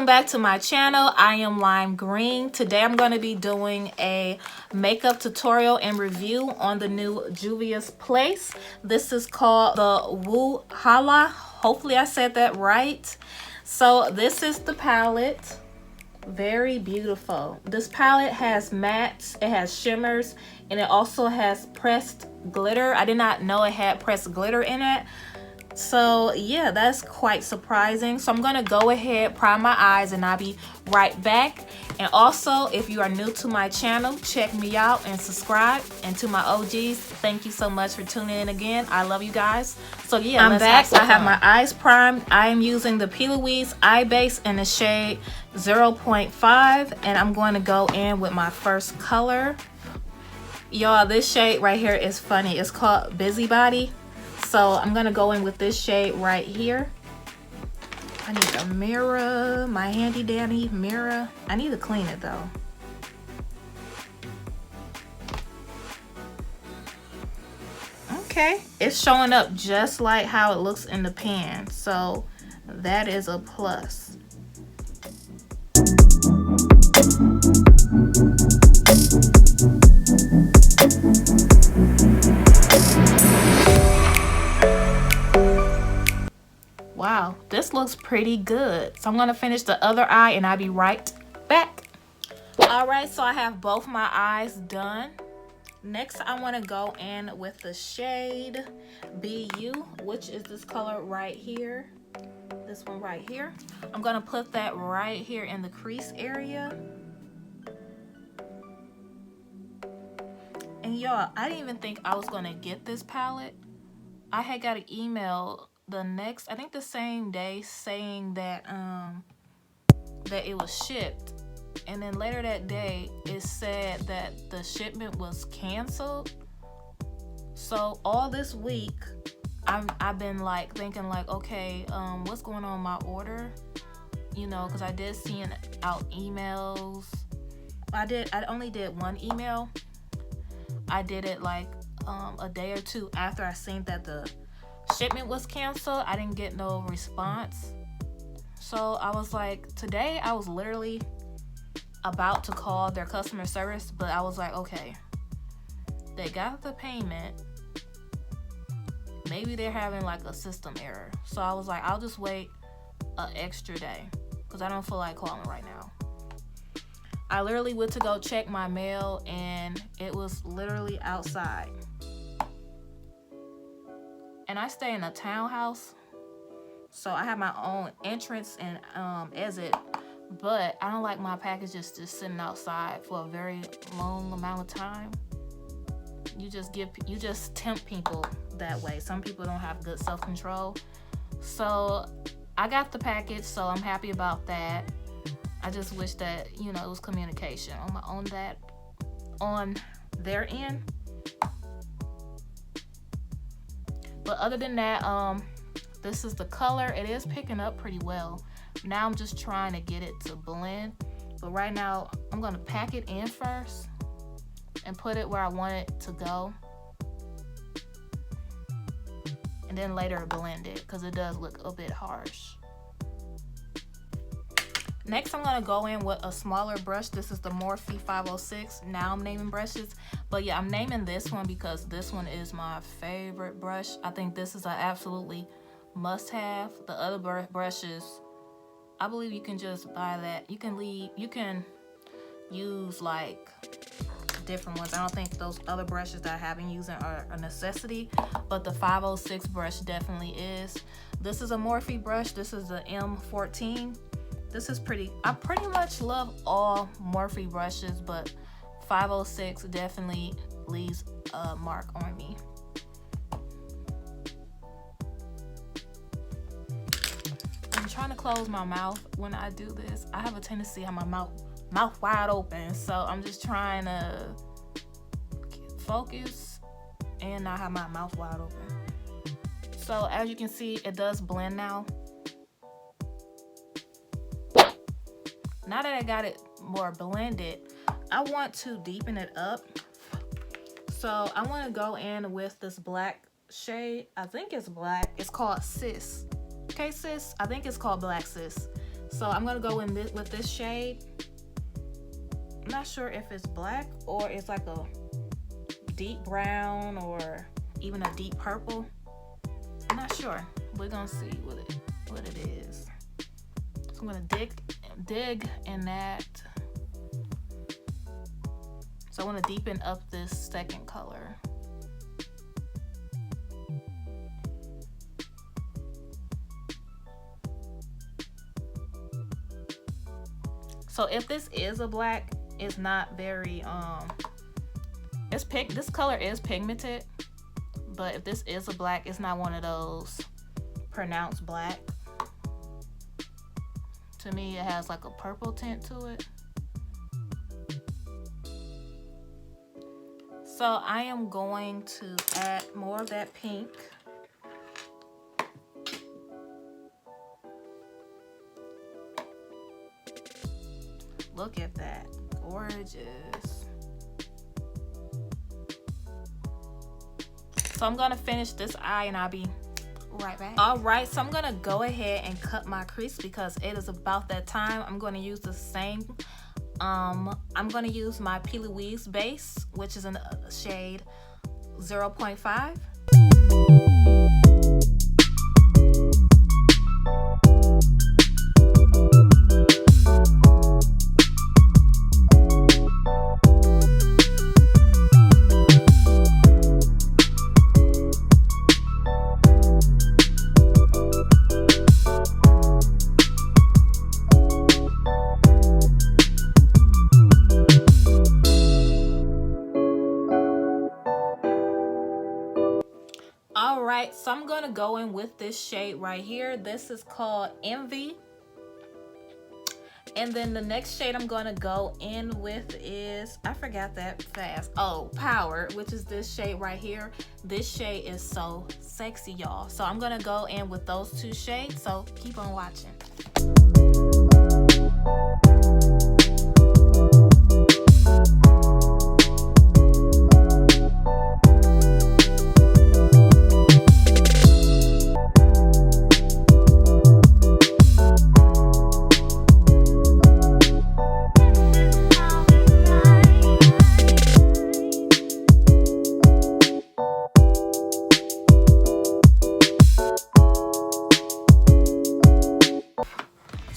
welcome back to my channel. I am Lime Green. Today I'm going to be doing a makeup tutorial and review on the new Juvia's Place. This is called the Wahala. Hopefully I said that right. So this is the palette. Very beautiful. This palette has mattes, it has shimmers, and it also has pressed glitter. I did not know it had pressed glitter in it. So yeah, that's quite surprising. So I'm gonna go ahead, prime my eyes, and I'll be right back. And also, if you are new to my channel, check me out and subscribe. And to my OGs, thank you so much for tuning in again. I love you guys. So yeah, I'm back. I have my eyes primed. I am using the P. Louise Eye Base in the shade 0.5, and I'm going to go in with my first color. Y'all, this shade right here is funny. It's called Busybody. So I'm gonna go in with this shade right here. I need a mirror, my handy dandy mirror. I need to clean it though. Okay, it's showing up just like how it looks in the pan. So that is a plus. Wow, this looks pretty good. So I'm gonna finish the other eye and I'll be right back. All right, so I have both my eyes done. Next, I wanna go in with the shade BU, which is this color right here. This one right here. I'm gonna put that right here in the crease area. And y'all, I didn't even think I was gonna get this palette. I had got an email I think the same day, saying that that it was shipped, and then later that day it said that the shipment was canceled. So all this week I've been like thinking like, okay, what's going on with my order, you know, because I did send out emails. I only did one email. I did it like a day or two after I seen that the shipment was canceled. I didn't get no response. So I was like, today I was literally about to call their customer service, but I was like, okay, they got the payment, maybe they're having like a system error. So I was like, I'll just wait an extra day because I don't feel like calling right now. I literally went to go check my mail and it was literally outside. And I stay in a townhouse, so I have my own entrance and exit, but I don't like my packages just sitting outside for a very long amount of time. You just tempt people that way. Some people don't have good self-control. So I got the package, so I'm happy about that. I just wish that, you know, it was communication on their end. But other than that, this is the color. It is picking up pretty well. Now I'm just trying to get it to blend. But right now, I'm gonna pack it in first and put it where I want it to go. And then later blend it, because it does look a bit harsh. Next, I'm gonna go in with a smaller brush. This is the Morphe 506. Now I'm naming brushes. But yeah, I'm naming this one because this one is my favorite brush. I think this is an absolutely must-have. The other brushes, I believe you can just buy that. You can use like different ones. I don't think those other brushes that I have been using are a necessity, but the 506 brush definitely is. This is a Morphe brush. This is the M14. This is I pretty much love all Morphe brushes, but 506 definitely leaves a mark on me. I'm trying to close my mouth when I do this. I have a tendency to have my mouth wide open, so I'm just trying to focus and not have my mouth wide open. So as you can see, it does blend now. Now that I got it more blended, I want to deepen it up. So I want to go in with this black shade. I think it's black. It's called Sis. Okay, Sis? I think it's called Black Sis. So I'm gonna go in with this shade. I'm not sure if it's black or it's like a deep brown or even a deep purple. I'm not sure. We're gonna see what it is. So I'm gonna dig in that. So I want to deepen up this second color. So if this is a black, it's not very this color is pigmented, but if this is a black, it's not one of those pronounced black. To me, it has like a purple tint to it. So I am going to add more of that pink. Look at that, gorgeous. So I'm gonna finish this eye and I'll be right back. All right, so I'm gonna go ahead and cut my crease because it is about that time. I'm gonna use the same, I'm gonna use my P. Louise base, which is in the shade 0.5. Alright, so I'm gonna go in with this shade right here. This is called Envy. And then the next shade I'm gonna go in with is, I forgot that fast. Oh, Power, which is this shade right here. This shade is so sexy, y'all. So I'm gonna go in with those two shades, so keep on watching.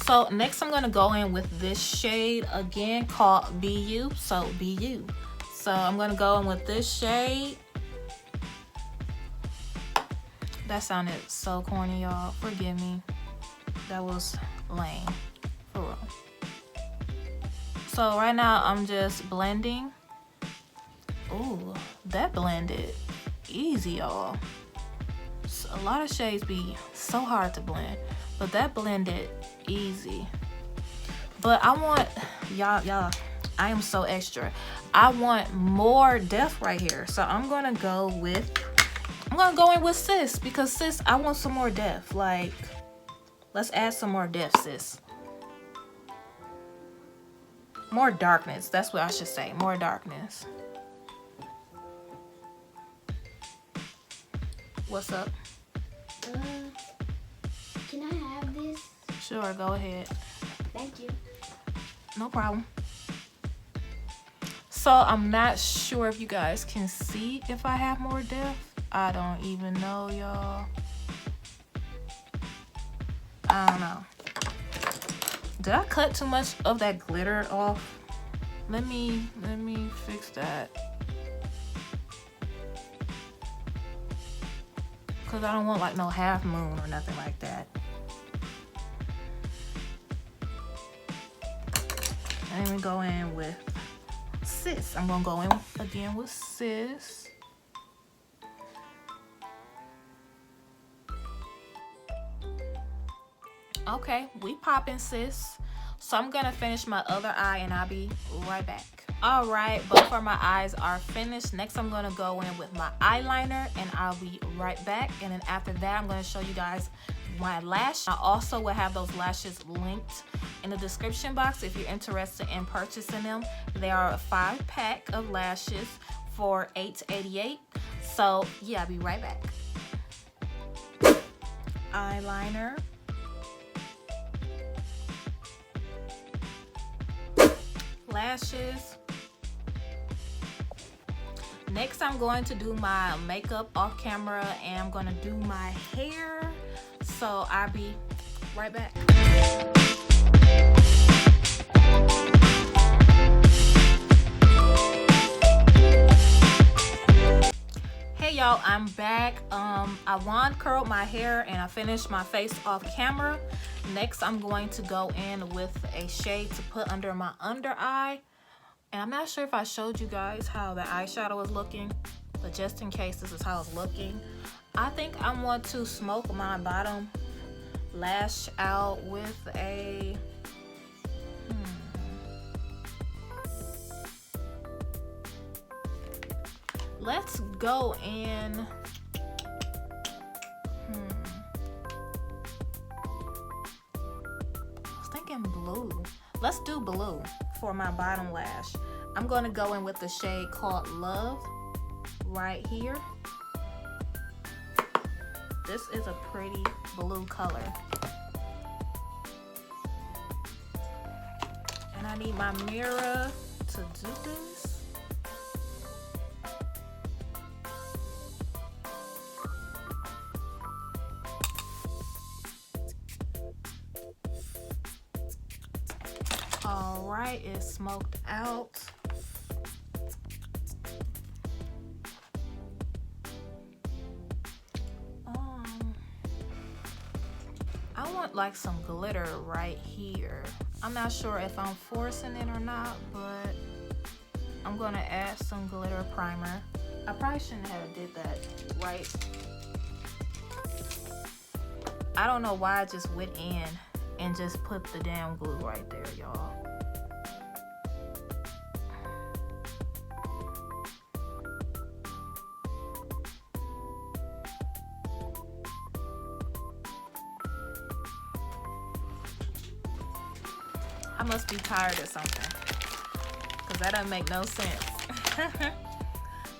So next I'm gonna go in with this shade again called Be You. So Be You. So I'm gonna go in with this shade. That sounded so corny, y'all. Forgive me. That was lame. For real. So right now I'm just blending. Ooh, that blended easy, y'all. So a lot of shades be so hard to blend, but that blended easy. But I want y'all, I am so extra. I want more depth right here. So I'm gonna go in with Sis, because Sis, I want some more depth. Like, let's add some more depth, Sis. More darkness, that's what I should say. More darkness. What's up? Can I have this? Sure, go ahead. Thank you. No problem. So I'm not sure if you guys can see if I have more depth. I don't even know, y'all. I don't know. Did I cut too much of that glitter off? Let me fix that. Cause I don't want like no half moon or nothing like that. And then we go in with Sis. I'm gonna go in again with Sis. Okay, we popping, Sis. So I'm gonna finish my other eye and I'll be right back. All right, both of my eyes are finished. Next, I'm gonna go in with my eyeliner and I'll be right back. And then after that, I'm gonna show you guys my lash. I also will have those lashes linked in the description box if you're interested in purchasing them. They are a 5-pack of lashes for $8.88. So yeah, I'll be right back. Eyeliner. lashes. Next, I'm going to do my makeup off camera, and I'm going to do my hair. So I'll be right back. Hey y'all, I'm back. I wand curled my hair and I finished my face off camera. Next, I'm going to go in with a shade to put under my under eye. And I'm not sure if I showed you guys how the eyeshadow is looking, but just in case, this is how it's looking. I think I want to smoke my bottom lash out with a let's go in I was thinking blue. Let's do blue for my bottom lash. I'm going to go in with the shade called Love right here. This is a pretty blue color. And I need my mirror to do this. All right, it's smoked out. I want like some glitter right here. I'm not sure if I'm forcing it or not, but I'm gonna add some glitter primer. I probably shouldn't have did that, right? I don't know why I just went in and just put the damn glue right there, y'all. I must be tired or something, because that doesn't make no sense.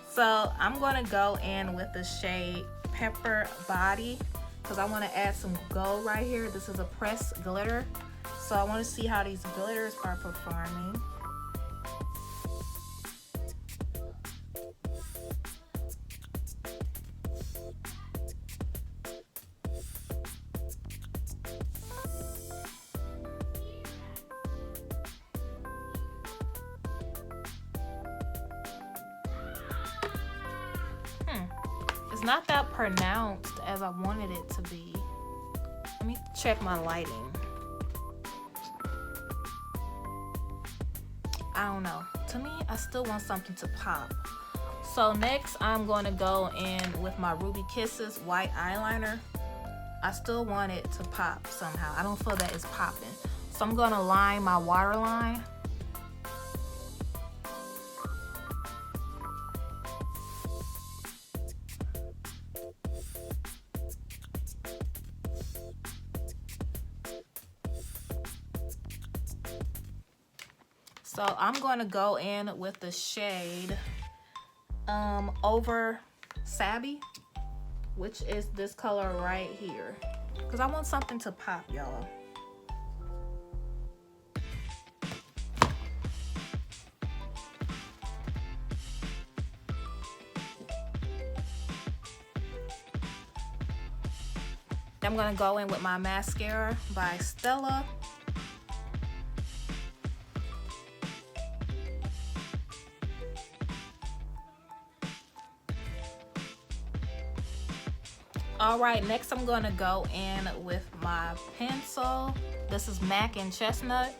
So I'm gonna go in with the shade Pepper Body, because I want to add some gold right here. This is a pressed glitter, so I want to see how these glitters are performing. It's not that pronounced as I wanted it to be. Let me check my lighting. I don't know. To me, I still want something to pop. So next, I'm going to go in with my Ruby Kisses white eyeliner. I still want it to pop somehow. I don't feel that it's popping. So I'm going to line my waterline. So I'm going to go in with the shade Over Savvy, which is this color right here, because I want something to pop, y'all. I'm going to go in with my mascara by Stella. All right, next I'm gonna go in with my pencil. This is MAC and Chestnut.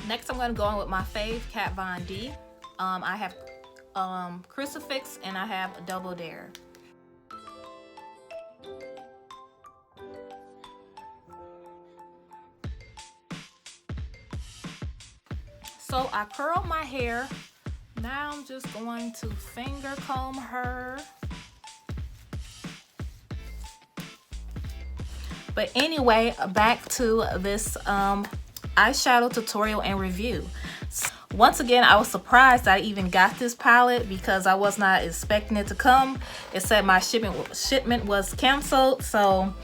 Next I'm gonna go in with my fave, Kat Von D. I have Crucifix and I have Double Dare. So I curled my hair. Now I'm just going to finger comb her. But anyway, back to this eyeshadow tutorial and review. Once again, I was surprised I even got this palette because I was not expecting it to come. It said my shipment was canceled, so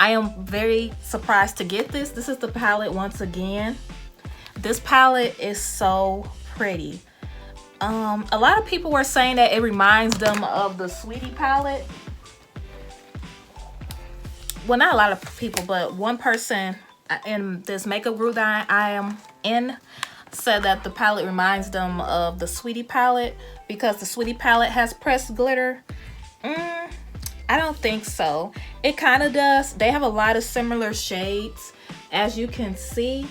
I am very surprised to get this. This is the palette once again. This palette is so pretty. A lot of people were saying that it reminds them of the Sweetie palette. Well, not a lot of people, but one person in this makeup group that I am in said that the palette reminds them of the Sweetie palette because the Sweetie palette has pressed glitter. I don't think so. It kind of does. They have a lot of similar shades, as you can see,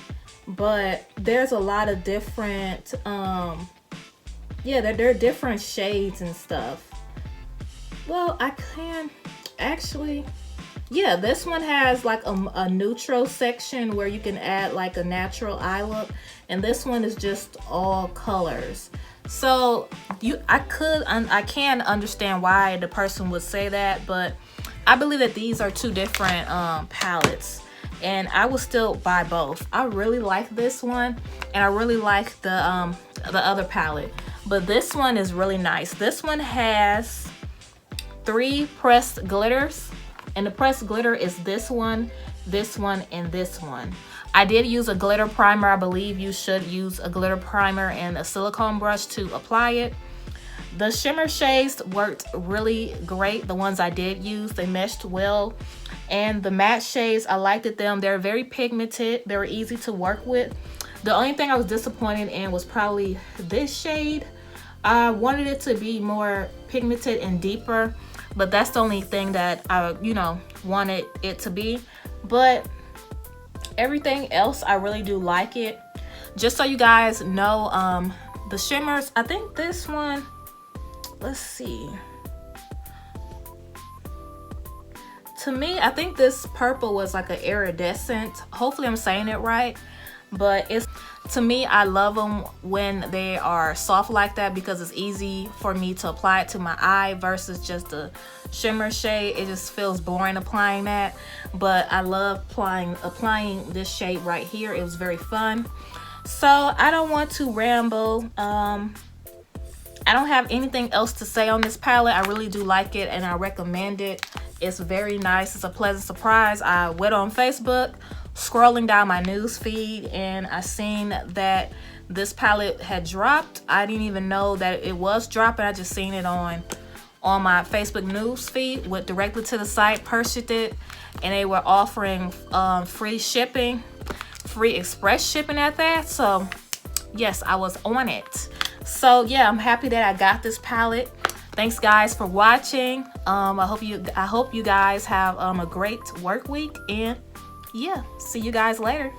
but there's a lot of different, yeah, there are different shades and stuff. Well, I can actually, yeah, this one has like a neutral section where you can add like a natural eye look, and this one is just all colors. So I can understand why the person would say that, but I believe that these are two different palettes, and I will still buy both. I really like this one, and I really like the other palette, but this one is really nice. This one has 3 pressed glitters, and the pressed glitter is this one, and this one. I did use a glitter primer. I believe you should use a glitter primer and a silicone brush to apply it. The shimmer shades worked really great. The ones I did use, they meshed well. And the matte shades, I liked them. They're very pigmented. They were easy to work with. The only thing I was disappointed in was probably this shade. I wanted it to be more pigmented and deeper, but that's the only thing that I, wanted it to be. But everything else, I really do like it. Just so you guys know, the shimmers, I think this one, let's see. To me, I think this purple was like an iridescent. Hopefully I'm saying it right, but to me, I love them when they are soft like that because it's easy for me to apply it to my eye versus just a shimmer shade. It just feels boring applying that, but I love applying this shade right here. It was very fun. So I don't want to ramble. I don't have anything else to say on this palette. I really do like it and I recommend it. It's very nice. It's a pleasant surprise. I went on Facebook, scrolling down my news feed, and I seen that this palette had dropped. I didn't even know that it was dropping. I just seen it on my Facebook news feed, went directly to the site, purchased it, and they were offering free shipping, free express shipping at that. So yes, I was on it. So yeah, I'm happy that I got this palette. Thanks guys for watching. I hope you guys have a great work week, and yeah, see you guys later.